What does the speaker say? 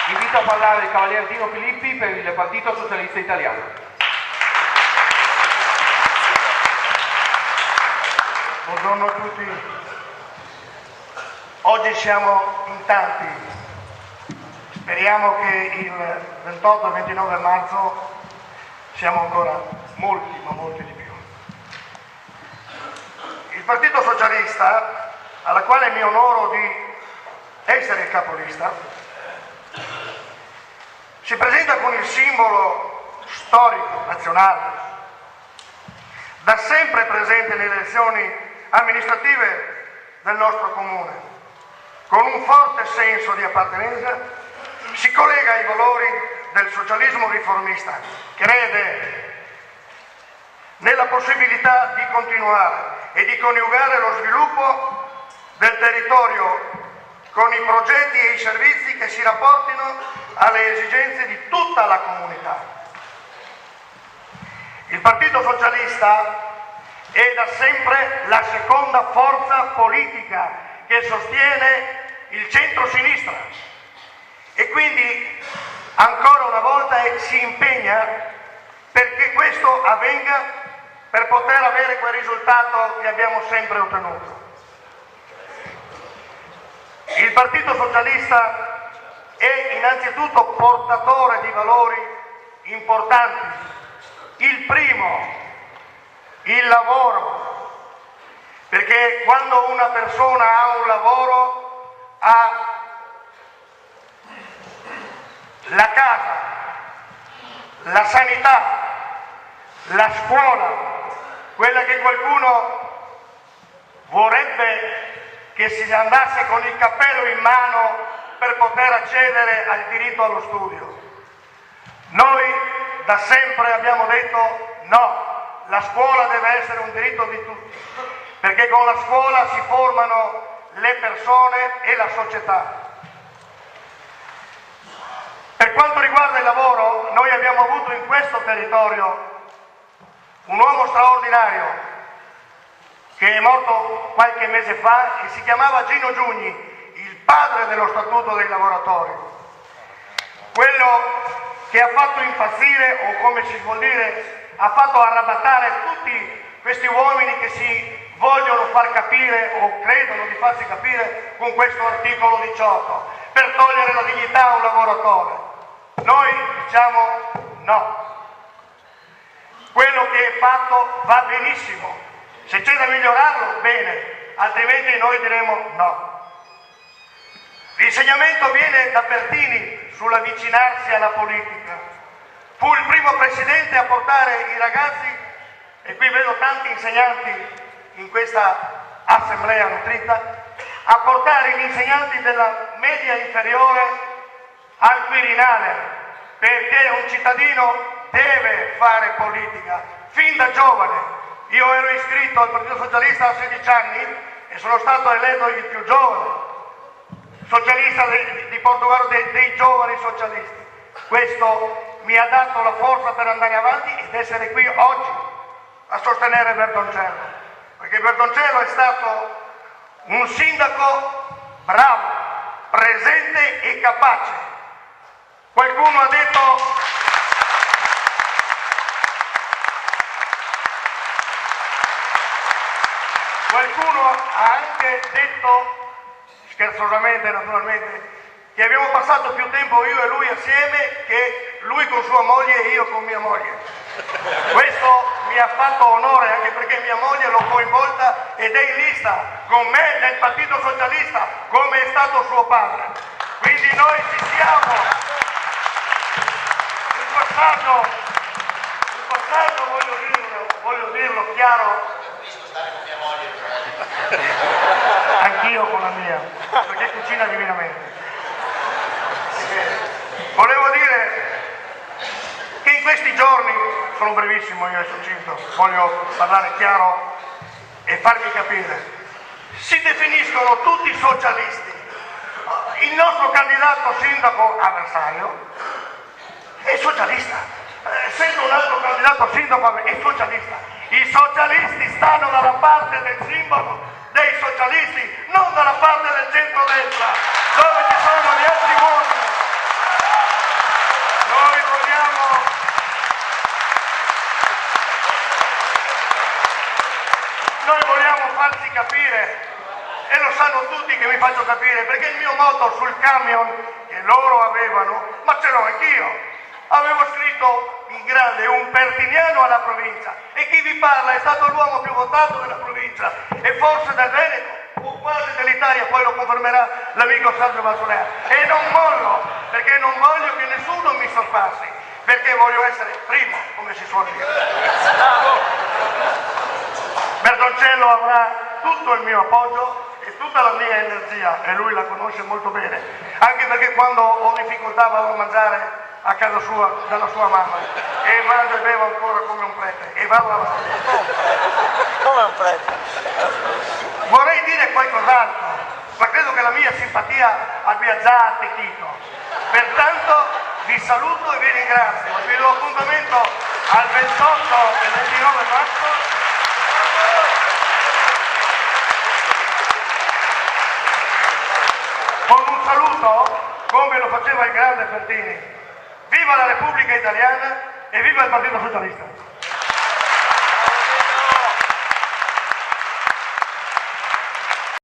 invito a parlare il Cavaliere Dino Filippi per il Partito Socialista Italiano. Buongiorno a tutti. Oggi siamo in tanti. Speriamo che il 28 e 29 marzo siamo ancora molti, ma molti di più. Il Partito Socialista, alla quale mi onoro di essere il capolista, si presenta con il simbolo storico nazionale, da sempre presente nelle elezioni amministrative del nostro comune, con un forte senso di appartenenza, si collega ai valori del socialismo riformista, crede nella possibilità di continuare e di coniugare lo sviluppo del territorio con i progetti e i servizi che si rapportino alle esigenze di tutta la comunità. Il Partito Socialista è da sempre la seconda forza politica che sostiene il centro-sinistra e quindi ancora una volta si impegna perché questo avvenga per poter avere quel risultato che abbiamo sempre ottenuto. Il Partito Socialista è innanzitutto portatore di valori importanti. Il primo, il lavoro, perché quando una persona ha un lavoro ha la casa, la sanità, la scuola, quella che qualcuno vorrebbe che si andasse con il cappello in mano per poter accedere al diritto allo studio. Noi da sempre abbiamo detto no, la scuola deve essere un diritto di tutti, perché con la scuola si formano le persone e la società. Per quanto riguarda il lavoro, noi abbiamo avuto in questo territorio un uomo straordinario che è morto qualche mese fa e si chiamava Gino Giugni, il padre dello Statuto dei lavoratori, quello che ha fatto impazzire, o come si vuol dire, ha fatto arrabbiare tutti questi uomini che si vogliono far capire o credono di farsi capire con questo articolo 18 per togliere la dignità a un lavoratore. Noi diciamo no. Quello che è fatto va benissimo, se c'è da migliorarlo bene, altrimenti noi diremo no. L'insegnamento viene da Pertini sull'avvicinarsi alla politica. Fu il primo presidente a portare i ragazzi, e qui vedo tanti insegnanti in questa assemblea nutrita, a portare gli insegnanti della media inferiore al Quirinale, perché un cittadino deve fare politica fin da giovane. Io ero iscritto al Partito Socialista a 16 anni e sono stato eletto il più giovane socialista di Portogallo, dei giovani socialisti. Questo mi ha dato la forza per andare avanti ed essere qui oggi a sostenere Bertoncello, perché Bertoncello è stato un sindaco bravo, presente e capace. Qualcuno ha detto Qualcuno ha anche detto, scherzosamente naturalmente, che abbiamo passato più tempo io e lui assieme che lui con sua moglie e io con mia moglie. Questo mi ha fatto onore, anche perché mia moglie l'ho coinvolta ed è in lista con me nel Partito Socialista, come è stato suo padre. Quindi noi ci siamo. In passato voglio dirlo chiaro, anch'io con la mia, perché cucina divinamente. Volevo dire che in questi giorni, sono brevissimo, io e succinto, voglio parlare chiaro e farvi capire, si definiscono tutti socialisti. Il nostro candidato sindaco avversario è socialista, essendo un altro candidato sindaco è socialista. I socialisti stanno dalla parte del simbolo dei socialisti, non dalla parte del centro-destra, dove ci sono gli altri capire, e lo sanno tutti che mi faccio capire, perché il mio motto sul camion che loro avevano, ma ce l'ho anch'io. Avevo scritto in grande un pertiniano alla provincia, e chi vi parla è stato l'uomo più votato della provincia e forse del Veneto o quasi dell'Italia, poi lo confermerà l'amico Sergio Massolea. E non mollo, perché non voglio che nessuno mi sorpassi, perché voglio essere primo, come si suol dire. Bertoncello avrà tutto il mio appoggio e tutta la mia energia, e lui la conosce molto bene, anche perché quando ho difficoltà vado a mangiare a casa sua, dalla sua mamma, e mangio e bevo ancora come un prete, e vado avanti. Come un prete? Vorrei dire qualcos'altro, ma credo che la mia simpatia abbia già attecchito. Pertanto vi saluto e vi ringrazio. Vi do appuntamento al 28 e 29 marzo. Con un saluto come lo faceva il grande Pertini. Viva la Repubblica Italiana e viva il Partito Socialista!